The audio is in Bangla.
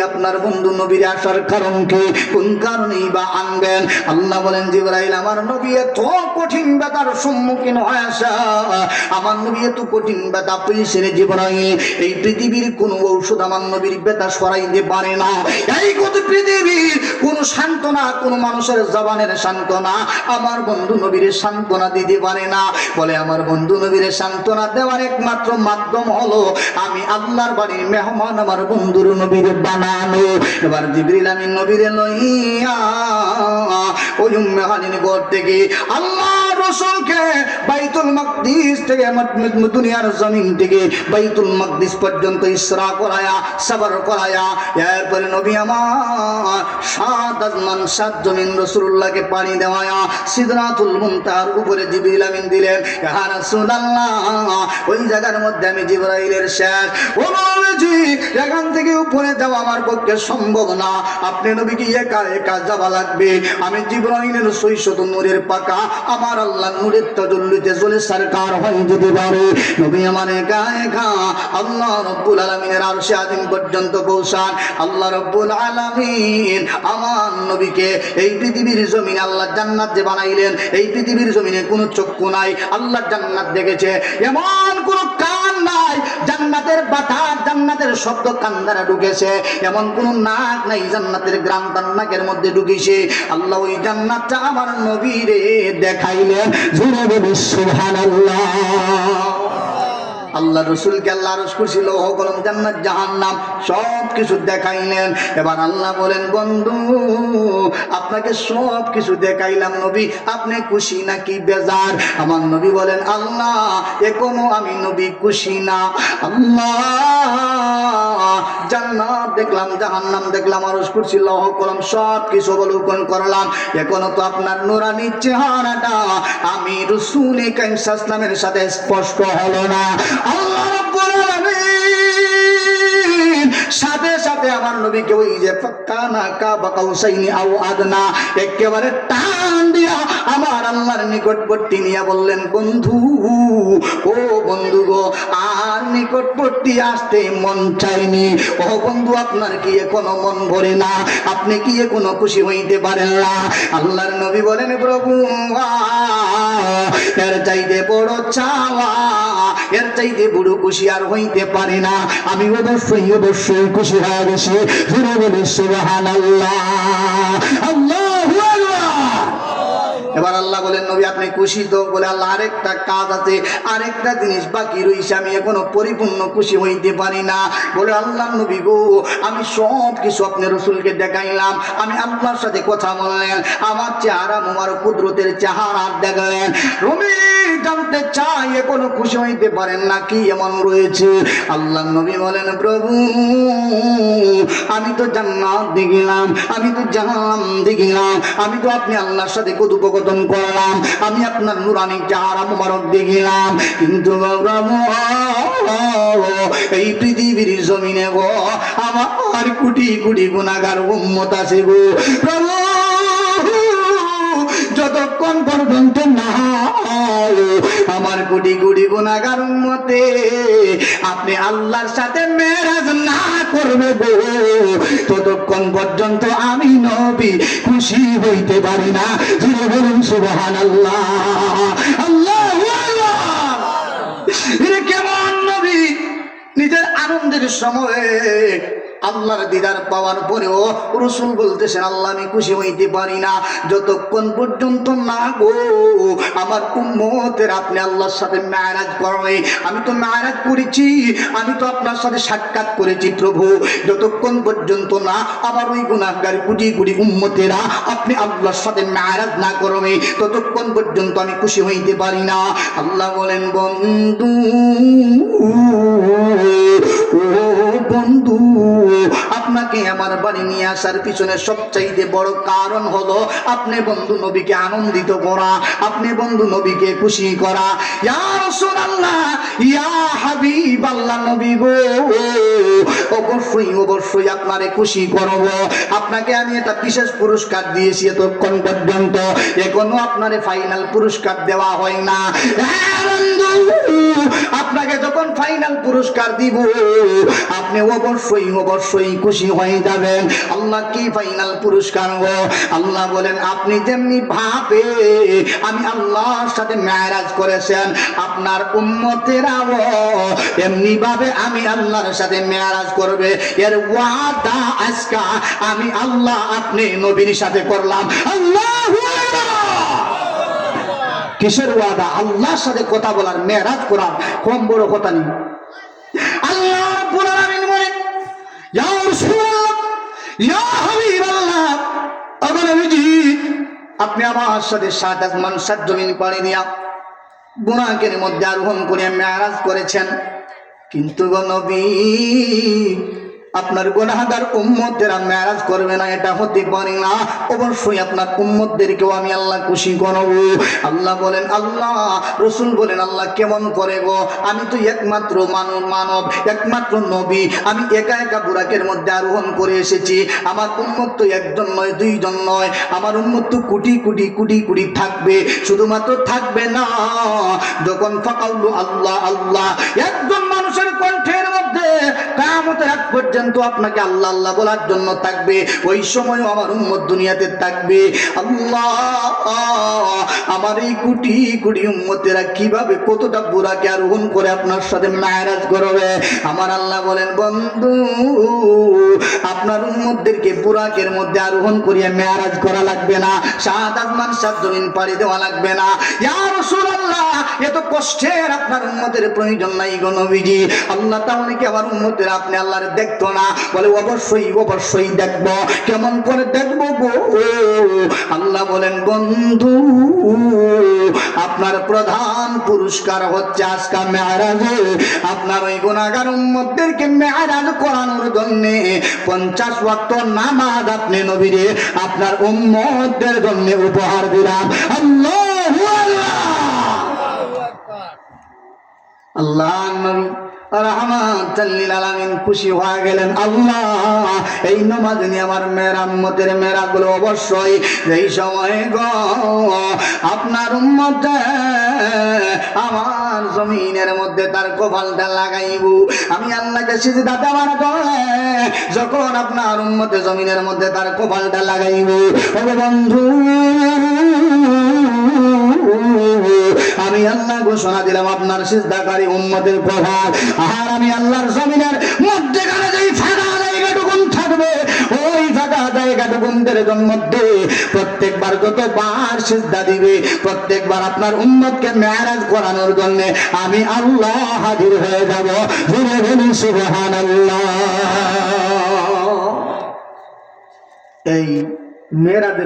আপনার বন্ধু নবীর আসার কারণ কি? কোন কারণেই বা আনবেন? আল্লাহ বলেন জিবরাইল আমার নবী এত কঠিন ব্যথার সম্মুখীন হয়ে আসা, আমার নবী এত কঠিন ব্যথা পেয়েছে জিবরাইল, এই পৃথিবীর কোন ঔষধ আমার নবীর ব্যথা সরাইতে পারে না। এই কত পৃথিবীর কোন সান্ত্বনা, কোন মানুষের জবানের সান্ত্বনা আমার বন্ধু নবীর সান্ত্বনা দিতে পারে না। বলে আমার বন্ধু নবীর সান্ত্বনা দেওয়ার একমাত্র মাধ্যম হলো আমি আল্লাহর বাড়ির মেহমান আমার বন্ধুর নবীর বানানো। এবার জিবরিল আমিন নবীরে লইয়া ওই উম্মে হানির ঘর থেকে আল্লাহ রাসূলকে বাইতুল মাকদিস থেকে দুনিয়ার জমিন থেকে বাইতুল মাকদিস পর্যন্ত ইসরা করায়া সফর করায়া এরপরে নবী আমার সাত আসমান সাত জমিন রাসূলুল্লাহকে পানি দেওয়ায়া সিদরাতুল মুনতাহার উপরে জিবরিল আমিন দিলেন। ইয়া রাসূলুল্লাহ ওই জায়গার মধ্যে আমি জিবরাইলের শেষ ও নবীজি এখান থেকে উপরে যাওয়া আমার পক্ষে সম্ভব না, আপনি নবীকে একা একা যাওয়া লাগবে। আমি জিবরাইলের 600 নূরের পাকা আমার আল্লাহ নূরের তাজল্লুতে জ্বলে সরকার হয়ে যেতে পারে। নবী আমার একা একা আল্লাহ রাব্বুল আলামিনের আরশে আজিম পর্যন্ত পৌঁছান। আল্লাহ রাব্বুল আলামিন আমার নবীকে এই পৃথিবীর জমিনে আল্লাহ জান্নাত যে বানাইলেন, এই পৃথিবীর জমিনে কোনো চক্ষু নাই, আল্লাহ জান্নাত দেখেছে, এমন কোন কান নাই জান্নাতের বাতাস জান্নাতের শব্দ কান দ্বারা ঢুকেছে, এমন কোন নাক নাই জান্নাতের গ্রাম তার নাকের মধ্যে ঢুকেছে। আল্লাহ ওই জান্নাতটা আমার নবীরে দেখাইলেন। জোরে বলি সুবহানাল্লাহ। আল্লাহ রসুলকে আল্লাহ আরশ কুরসি লৌহ কলম জান্নাত জাহান্নাম সব কিছু দেখাইলেন। এবার আল্লাহ বলেন বন্ধু আপনাকে সব কিছু দেখাইলাম নবী, আপনি খুশি নাকি বেজার? আমার নবী বলেন আল্লাহ এখনো আমি নবী খুশি না। আল্লাহ জান্নাত দেখলাম জাহান্নাম দেখলাম আরশ কুরসি লৌহ কলম সব কিছু অবলোকন করলাম, এখনো তো আপনার নূরানী চেহারাটা আমি রাসূল কারীম সাল্লাল্লাহু আলাইহি ওয়াসাল্লামের সাথে স্পষ্ট হলো না। আল্লাহ রাব্বুল আলামিন সাথে সাথে আমার নবীকে ওই যে ফাকানা কাবা কাউসাইনি আও আদনা একেবারে টান দিয়া আমার আল্লাহর নিকটবর্তী নিয়ে বললেন বন্ধু ও বন্ধু গো আর নিকটবর্তী আসতে মন চাইনি। ও বন্ধু আপনার কি এখনো মন ভরে না? আপনি কি এখনো খুশি হইতে পারেন না? আল্লাহর নবী বলেন প্রভু এর চাইতে বড় চাওয়া, এর চাইতে বড় খুশি আর হইতে পারে না। আমি অবশ্যই অবশ্যই খুশি হয়ে গেছি। জোরে বলি সুবহানাল্লাহ। আল্লাহু আকবার। এবার আল্লাহ বলেন নবী আপনি খুশি তো? বলে আল্লাহ আরেকটা কাজ আছে, আরেকটা জিনিস বাকি রইছে, আমি এখনো পরিপূর্ণ খুশি হইতে পারি না। বলে আল্লাহ নবী গো আমি সব কিছু আপনি রাসূলকে দেখাইলাম, আমি আল্লাহর সাথে কথা বললেন, আমার চেহারা মোবারক কুদরতের চেহারা দেখালেন। রবি জানতে চাই এখনো খুশি হইতে পারেন না, কি এমন রয়েছে? আল্লাহ নবী বলেন প্রভু আমি তো জান্নাত দেখলাম, আমি তো জাহান্নাম দেখলাম, আমি তো আপনি আল্লাহর সাথে কথোপকথন করলাম, আমি আপনার নূরানী চেহারা মোবারক দেখলাম, কিন্তু এই পৃথিবীর জমিনে গো আমার কোটি কোটি গুনাহগার উম্মত আছে গো প্রভু, যতক্ষণ পর্যন্ত না আমার কোটি কোটি গুনাহগার উম্মতে আপনি আল্লাহর সাথে মেরাজ না করবে গো ততক্ষণ পর্যন্ত আমি নবী খুশি হইতে পারি না। জোরে বলুন সুবহানাল্লাহ। আল্লাহু আকবার। এর কেমন নবী নিজের আনন্দের সময়ে আল্লাহর দিদার পাওয়ার পরেও রাসূল বলতেছেন আল্লাহ আমি খুশি হইতে পারি না যতক্ষণ পর্যন্ত না গো আমার উম্মতের আপনি আল্লাহর সাথে মেরাজ করবে। আমি তো মেরাজ করেছি, আমি তো আপনার সাথে সাক্ষাৎ করেছি প্রভু, যতক্ষণ পর্যন্ত না আমার ওই গুনাহগার কোটি কোটি উম্মতেরা আপনি আল্লাহর সাথে মেরাজ না করবে ততক্ষণ পর্যন্ত আমি খুশি হইতে পারি না। আল্লাহ বলেন বন্ধু ও বন্ধু আপনাকে আমার বাড়ি নিয়ে আসার পিছনে সবচাইতে বড় কারণ হলো আপনি বন্ধু নবীকে আনন্দিত করা, আপনি বন্ধু নবীকে খুশি করা। ইয়া রাসূলুল্লাহ ইয়া হাবিবাল্লাহ নবী গো অবশ্যই অবশ্যই আপনারে খুশি করব, আপনাকে আমি একটা বিশেষ পুরস্কার দিয়েছি এতক্ষণ পর্যন্ত, এখনো আপনারে ফাইনাল পুরস্কার দেওয়া হয় না। বন্ধু আপনাকে যখন ফাইনাল পুরস্কার দিব আপনি অবশ্যই অবশ্যই খুশি হয়ে যাবেন। আল্লাহ কি ফাইনাল পুরস্কার গো? আল্লাহ বলেন আপনি যেমনি ভাবে আমি আল্লাহর সাথে মেরাজ করেছেন আপনার উম্মতেরাও এমনি ভাবে আমি আল্লাহর সাথে মেরাজ করবে। এর ওয়াদা আজকে আমি আল্লাহ আপনি নবীর সাথে করলাম। আল্লাহু আকবার। কিসের ওয়াদা? আল্লাহর সাথে কথা বলার, মেরাজ করার কম বড় কথা নেই। আল্লাহ রাব্বুল আলামিন বলেন ইয়া রাসূলুল্লাহ ইয়া হাবিবাল্লাহ ওগো নবীজি আপনি আমার সাথে সাত আসমান সাত জমিন পাড়ি দিয়া বুরাকের মধ্যে আরোহণ করে মেরাজ করেছেন, কিন্তু গো নবী আপনার গুনাহগার উম্মতেরা মেরাজ করবে না, এটা হতে পারে না। অবশ্যই আপনার উম্মতদেরকেও আমি আল্লাহ খুশি করব। আল্লাহ বলেন, আল্লাহ রাসূল বলেন আল্লাহ কেমন করে গো? আমি তো একমাত্র মানব একমাত্র নবী, আমি একা একা বুরাকের মধ্যে আরোহণ করে এসেছি। আমার উম্মত তো একজন নয় দুইজন নয়, আমার উম্মত তো কোটি কোটি কোটি কোটি থাকবে। শুধুমাত্র থাকবে না, যখন ফাকাউলু আল্লাহ আল্লাহ একজন মানুষের কণ্ঠের মধ্যে কিয়ামতের আগ পর্যন্ত আপনাকে আল্লাহ আল্লাহ বলার জন্য থাকবে, ওই সময় আমার উম্মত দুনিয়াতে থাকবে। আল্লাহ আমার এই কোটি কোটি উম্মতেরা কিভাবে কতটা বুরাকে আরোহণ করে আপনার সাথে মেরাজ করবে? আমার আল্লাহ বলেন বন্ধু আপনার উম্মতদেরকে বুরাকের মধ্যে আরোহণ করিয়ে মেরাজ করা লাগবে না, সাত আসমান সাত জমিন পাড়ি দেওয়া লাগবে না। ইয়া রাসূলুল্লাহ এত কষ্টের আপনার উম্মতের প্রয়োজন নাই গো নবীজি। আল্লাহ তাহলে কি আমার উম্মতের আপনি আল্লাহর দেখতো না? বলে অবশ্যই অবশ্যই দেখব। কেমন করে দেখবো গো? আল্লাহ বলেন বন্ধু আপনার প্রধান পুরস্কার হচ্ছে আজকে মেরাজে আপনার ওই গুনাহগার উম্মতদেরকে মেরাজ করানোর জন্য 50 ওয়াক্ত নামাজ আপনি নবীরে আপনার উম্মতদের জন্য উপহার দিলাম। আল্লাহু আকবার। আল্লাহ নবী রাহমাতাল লিল আলামিন খুশি হয়ে গেলেন। আল্লাহ এই নামাজ নিয়ে আমার উম্মতের মেরাজগুলো অবশ্যই এই সময় গো আপনার উম্মত আমার জমিনের মধ্যে তার কপালটা লাগাইব। আমি আল্লাহকে সিজদা দেওয়ার পরে যখন আপনার উম্মতে জমিনের মধ্যে তার কপালটা লাগাইব, ও বন্ধু আমি আল্লাহ ঘোষণা দিলাম আপনার সিজদাকারী উম্মতের প্রভাব। আর আমি আল্লাহর জমিনের মধ্যেখানে যেই ফাঁকা জায়গাটুকুন থাকবে ওই ফাঁকা জায়গাটুকুনদের মধ্যে প্রত্যেকবার যতবার সিজদা দিবে প্রত্যেকবার আপনার উম্মতকে মেরাজ করানোর জন্য আমি আল্লাহ হাজির হয়ে যাব। বলে বলি সুবহানাল্লাহ। এই মেরাজ